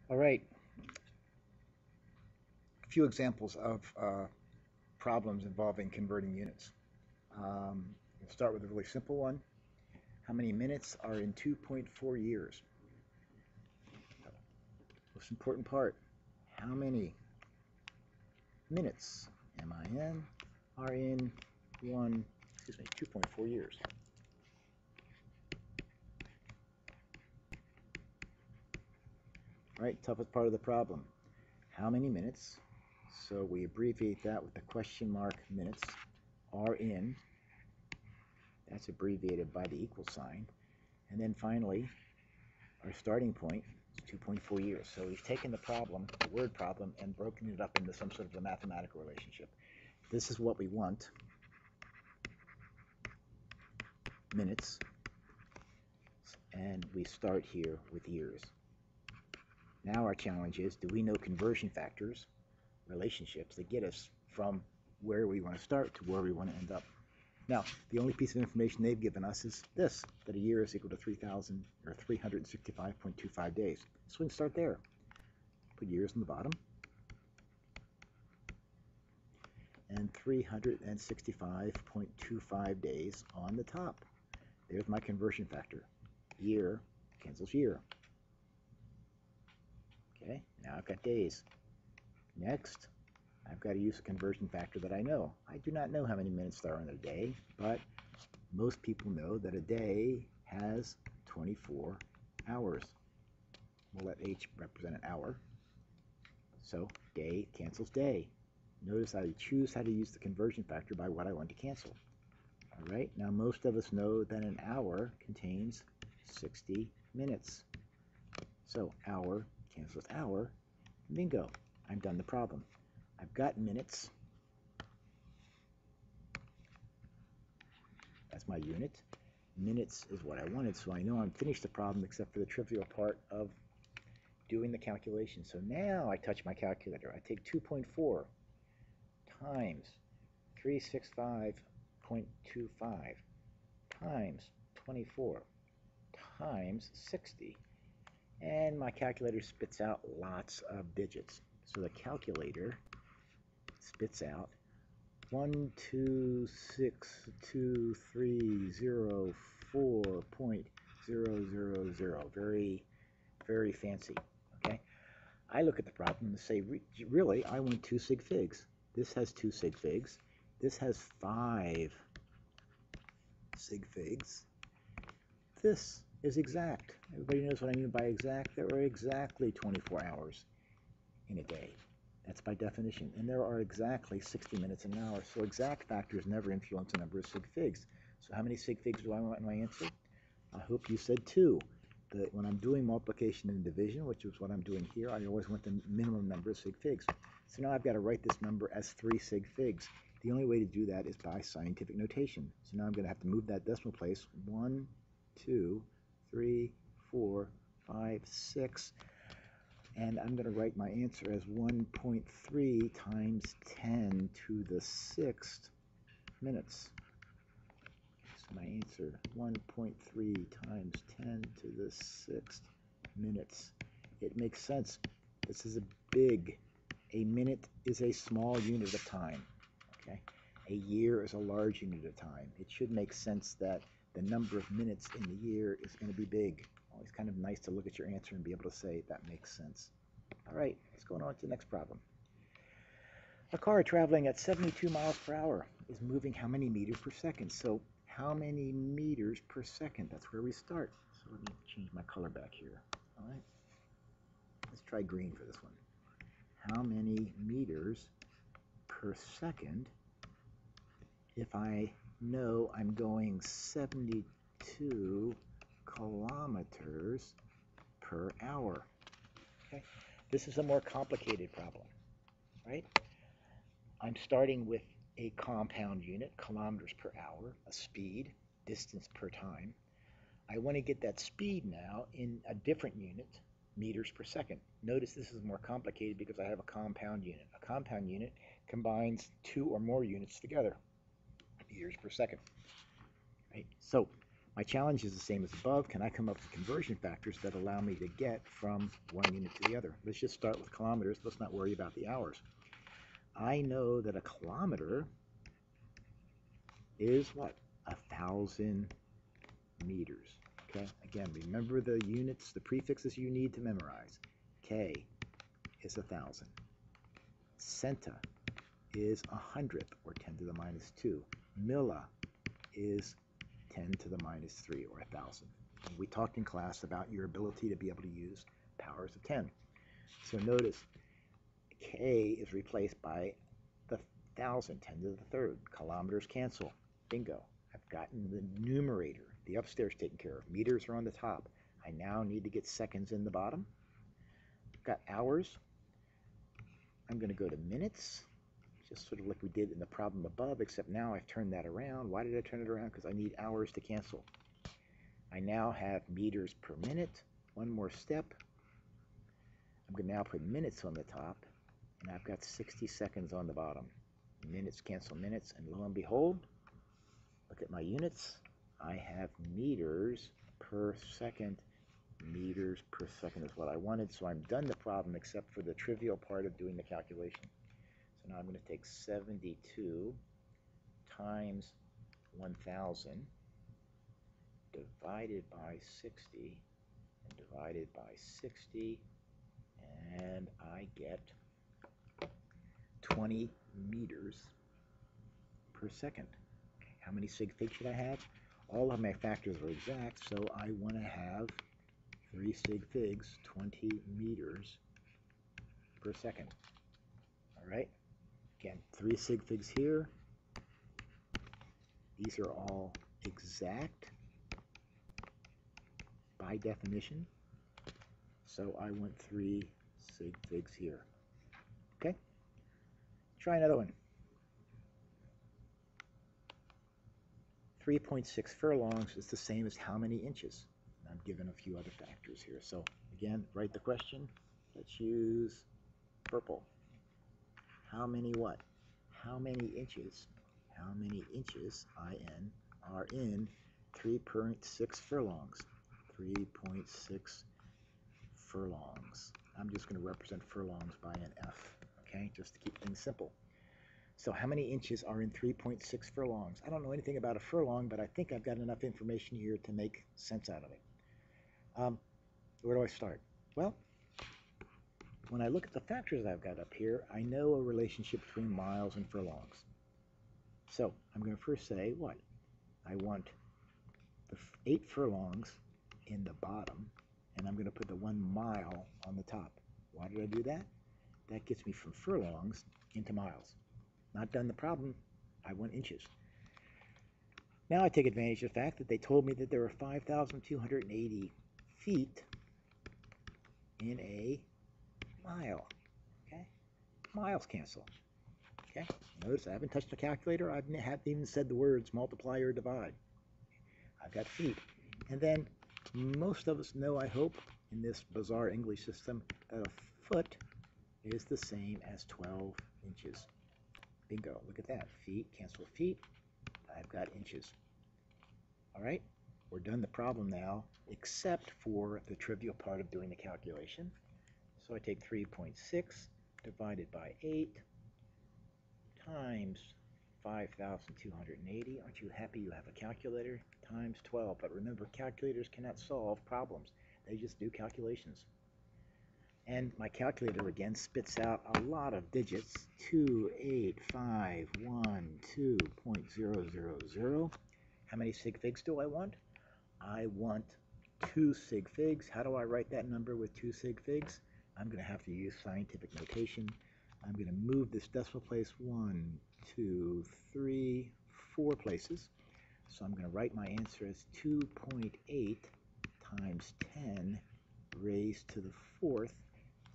All right, a few examples of problems involving converting units. We'll start with a really simple one. How many minutes are in 2.4 years? Most important part. How many minutes, M-I-N, are in 2.4 years? All right, toughest part of the problem. How many minutes? So we abbreviate that with the question mark minutes are in. That's abbreviated by the equal sign. And then finally, our starting point is 2.4 years. So we've taken the problem, the word problem, and broken it up into some sort of a mathematical relationship. This is what we want, minutes, and we start here with years. Now our challenge is, do we know conversion factors, relationships, that get us from where we want to start to where we want to end up? Now, the only piece of information they've given us is this, that a year is equal to 3,000 or 365.25 days. So we can start there. Put years on the bottom. And 365.25 days on the top. There's my conversion factor. Year cancels year. Okay, now I've got days. Next, I've got to use a conversion factor that I know. I do not know how many minutes there are in a day, but most people know that a day has 24 hours. We'll let H represent an hour. So day cancels day. Notice I choose how to use the conversion factor by what I want to cancel. All right, now most of us know that an hour contains 60 minutes. So hour cancels hour. Bingo, I've done the problem. I've got minutes. That's my unit. Minutes is what I wanted, so I know I'm finished the problem except for the trivial part of doing the calculation. So now I touch my calculator. I take 2.4 times 365.25 times 24 times 60. And my calculator spits out lots of digits. So the calculator spits out 1262304.000. Very, very fancy. Okay. I look at the problem and say, really, I want 2 sig figs. This has 2 sig figs. This has 5 sig figs. This is exact. Everybody knows what I mean by exact. There are exactly 24 hours in a day. That's by definition. And there are exactly 60 minutes in an hour. So exact factors never influence the number of sig figs. So how many sig figs do I want in my answer? I hope you said 2. That when I'm doing multiplication and division, which is what I'm doing here, I always want the minimum number of sig figs. So now I've got to write this number as 3 sig figs. The only way to do that is by scientific notation. So now I'm going to have to move that decimal place. 1, 2, 3, 4, 5, 6. And I'm going to write my answer as 1.3 times 10 to the 6th minutes. So my answer, 1.3 times 10 to the 6th minutes. It makes sense. This is a minute is a small unit of time. Okay? A year is a large unit of time. It should make sense that the number of minutes in the year is going to be big. Always kind of nice to look at your answer and be able to say that makes sense. All right, let's go on to the next problem. A car traveling at 72 miles per hour is moving how many meters per second? So how many meters per second? That's where we start. So let me change my color back here. All right, let's try green for this one. How many meters per second if I know I'm going 72 kilometers per hour? Okay, this is a more complicated problem, right? I'm starting with a compound unit, kilometers per hour, a speed, distance per time. I want to get that speed now in a different unit, meters per second. Notice this is more complicated because I have a compound unit. A compound unit combines 2 or more units together, meters per second. Right? So My challenge is the same as above. Can I come up with conversion factors that allow me to get from one unit to the other? Let's just start with kilometers. Let's not worry about the hours. I know that a kilometer is what? 1,000 meters. Okay, again, remember the units, the prefixes you need to memorize. K is 1,000. Centa is 100th, or 10 to the minus 2. Milla is 10 to the minus 3, or 1,000. And we talked in class about your ability to be able to use powers of 10. So notice K is replaced by the 1,000, 10 to the third. Kilometers cancel. Bingo. I've gotten the numerator, the upstairs taken care of. Meters are on the top. I now need to get seconds in the bottom. I've got hours. I'm going to go to minutes, just sort of like we did in the problem above, except now I've turned that around. Why did I turn it around? Because I need hours to cancel. I now have meters per minute. One more step. I'm going to now put minutes on the top, and I've got 60 seconds on the bottom. Minutes cancel minutes, and lo and behold, look at my units. I have meters per second. Meters per second is what I wanted, so I'm done the problem except for the trivial part of doing the calculation. So now I'm going to take 72 times 1,000 divided by 60 and divided by 60, and I get 20 meters per second. Okay, how many sig figs should I have? All of my factors are exact, so I want to have 3 sig figs, 20 meters per second. All right, again, 3 sig figs here. These are all exact by definition, so I want 3 sig figs here. Okay, try another one. 3.6 furlongs is the same as how many inches? I'm given a few other factors here. So again, write the question. Let's use purple. How many what? How many inches? How many inches, IN, are in 3.6 furlongs? 3.6 furlongs. I'm just going to represent furlongs by an F, okay, just to keep things simple. So how many inches are in 3.6 furlongs? I don't know anything about a furlong, but I think I've got enough information here to make sense out of it. Where do I start? Well, when I look at the factors I've got up here, I know a relationship between miles and furlongs. So I'm going to first say what? I want the 8 furlongs in the bottom, and I'm going to put the 1 mile on the top. Why did I do that? That gets me from furlongs into miles. Not done the problem, I want inches. Now I take advantage of the fact that they told me that there are 5,280 feet in a mile. Okay, miles cancel. Okay, notice I haven't touched the calculator. I haven't even said the words multiply or divide. I've got feet. And then most of us know, I hope, in this bizarre English system, that a foot is the same as 12 inches. Bingo, look at that. Feet cancel feet. I've got inches. All right, we're done the problem now, except for the trivial part of doing the calculation. So I take 3.6 divided by 8 times 5,280. Aren't you happy you have a calculator? Times 12. But remember, calculators cannot solve problems. They just do calculations. And my calculator again spits out a lot of digits. 28512.000. How many sig figs do I want? I want 2 sig figs. How do I write that number with 2 sig figs? I'm going to have to use scientific notation. I'm going to move this decimal place 1, 2, 3, 4 places. So I'm going to write my answer as 2.8 times 10 raised to the 4th,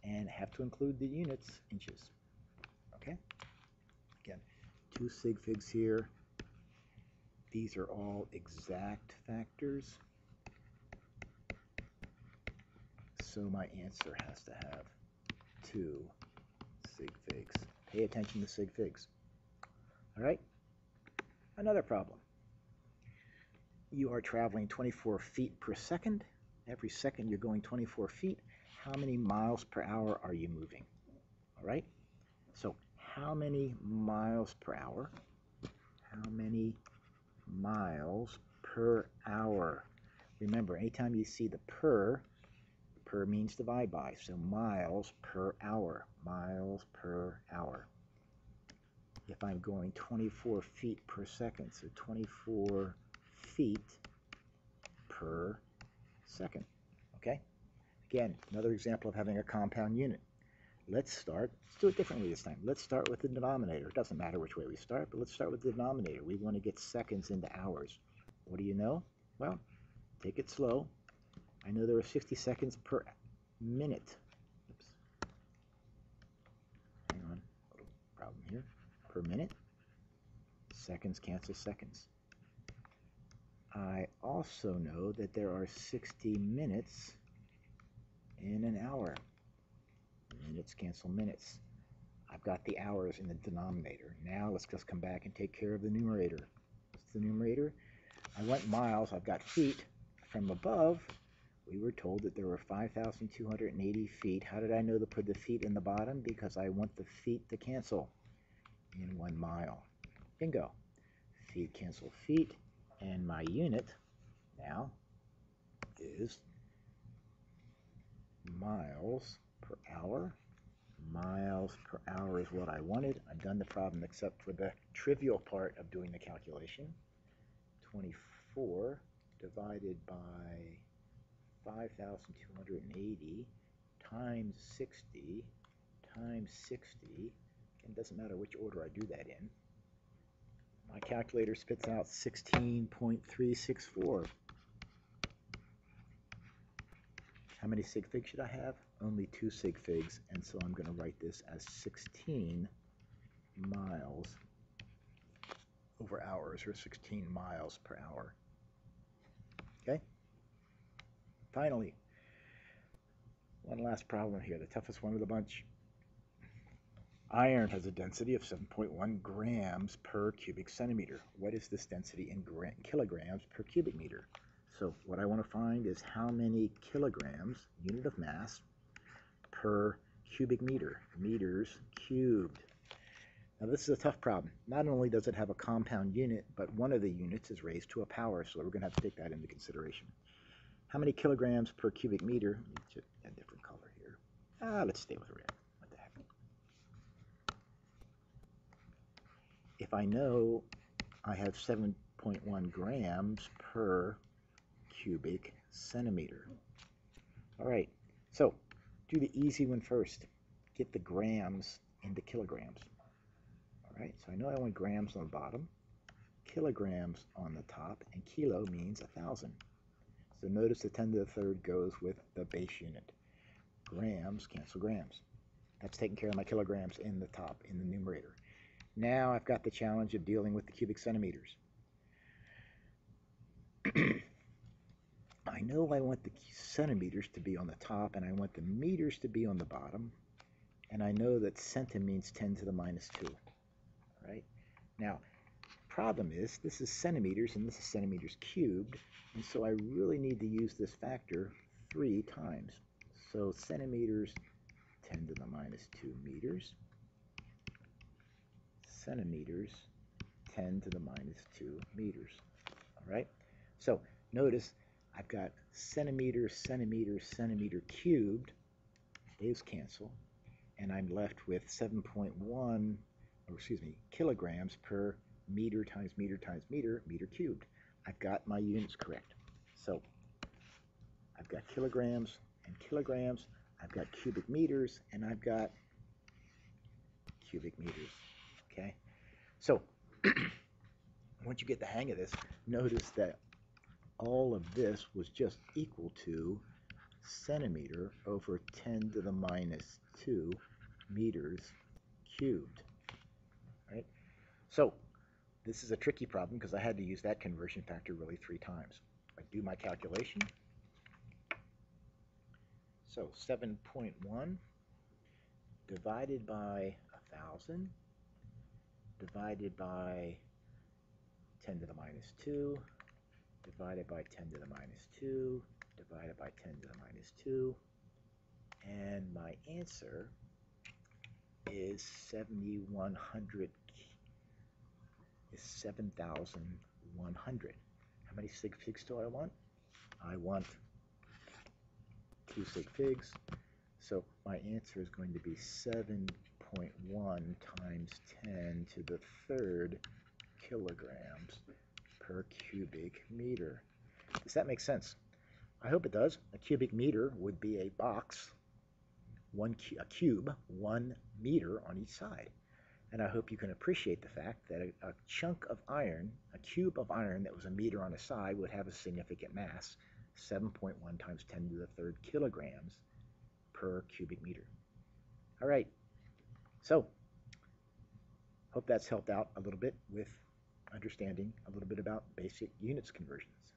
and have to include the units, inches. Okay? Again, 2 sig figs here. These are all exact factors. So my answer has to have 2 sig figs. Pay attention to sig figs. All right? Another problem. you are traveling 24 feet per second. Every second you're going 24 feet. How many miles per hour are you moving? All right? So how many miles per hour? How many miles per hour? Remember, anytime you see the per means divide by. So miles per hour. Miles per hour. If I'm going 24 feet per second, so 24 feet per second. Okay? Again, another example of having a compound unit. Let's do it differently this time. Let's start with the denominator. It doesn't matter which way we start, but let's start with the denominator. We want to get seconds into hours. What do you know? Well, take it slow. I know there are 60 seconds per minute. Oops. Hang on, a little problem here. Per minute. Seconds cancel seconds. I also know that there are 60 minutes in an hour. Minutes cancel minutes. I've got the hours in the denominator. Now let's just come back and take care of the numerator. What's the numerator? I went miles. I've got feet. From above, we were told that there were 5,280 feet. How did I know to put the feet in the bottom? Because I want the feet to cancel in 1 mile. Bingo. Feet cancel feet. And my unit now is miles per hour. Miles per hour is what I wanted. I've done the problem except for the trivial part of doing the calculation. 24 divided by 5,280 times 60 times 60, and it doesn't matter which order I do that in. My calculator spits out 16.364. How many sig figs should I have? Only 2 sig figs, and so I'm going to write this as 16 miles over hours, or 16 miles per hour. Okay? Finally, one last problem here, the toughest one of the bunch. Iron has a density of 7.1 grams per cubic centimeter. What is this density in kilograms per cubic meter? So what I want to find is how many kilograms, unit of mass, per cubic meter, meters cubed. Now this is a tough problem. Not only does it have a compound unit, but one of the units is raised to a power, so we're going to have to take that into consideration. How many kilograms per cubic meter? Let me get a different color here. Let's stay with red. What the heck? If I know I have 7.1 grams per cubic centimeter. All right, so do the easy one first. Get the grams into kilograms. All right, so I know I want grams on the bottom, kilograms on the top, and kilo means 1,000. So notice the 10 to the third goes with the base unit. Grams cancel grams. That's taking care of my kilograms in the top, in the numerator. Now I've got the challenge of dealing with the cubic centimeters. I know I want the centimeters to be on the top, and I want the meters to be on the bottom, and I know that centi means 10 to the minus 2. Right? Now, problem is, this is centimeters, and this is centimeters cubed, and so I really need to use this factor 3 times. So centimeters, 10 to the minus 2 meters, centimeters, 10 to the minus 2 meters. All right? So notice I've got centimeters, centimeters, centimeter cubed. Those cancel. And I'm left with 7.1, kilograms per meter times meter times meter, meter cubed. I've got my units correct. So I've got kilograms and kilograms. I've got cubic meters, and I've got cubic meters. Okay? So once you get the hang of this, notice that all of this was just equal to centimeter over 10 to the minus 2 meters cubed. Right? So this is a tricky problem because I had to use that conversion factor really 3 times. I do my calculation. So 7.1 divided by 1,000 divided by 10 to the minus 2 divided by 10 to the minus 2, divided by 10 to the minus 2, and my answer is 7,100. Is 7,100. How many sig figs do I want? I want 2 sig figs. So my answer is going to be 7.1 times 10 to the third kilograms per cubic meter. Does that make sense? I hope it does. A cubic meter would be a box, a cube, 1 meter on each side. And I hope you can appreciate the fact that a chunk of iron, a cube of iron that was a meter on a side would have a significant mass, 7.1 times 10 to the third kilograms per cubic meter. All right, so hope that's helped out a little bit with understanding a little bit about basic units conversions.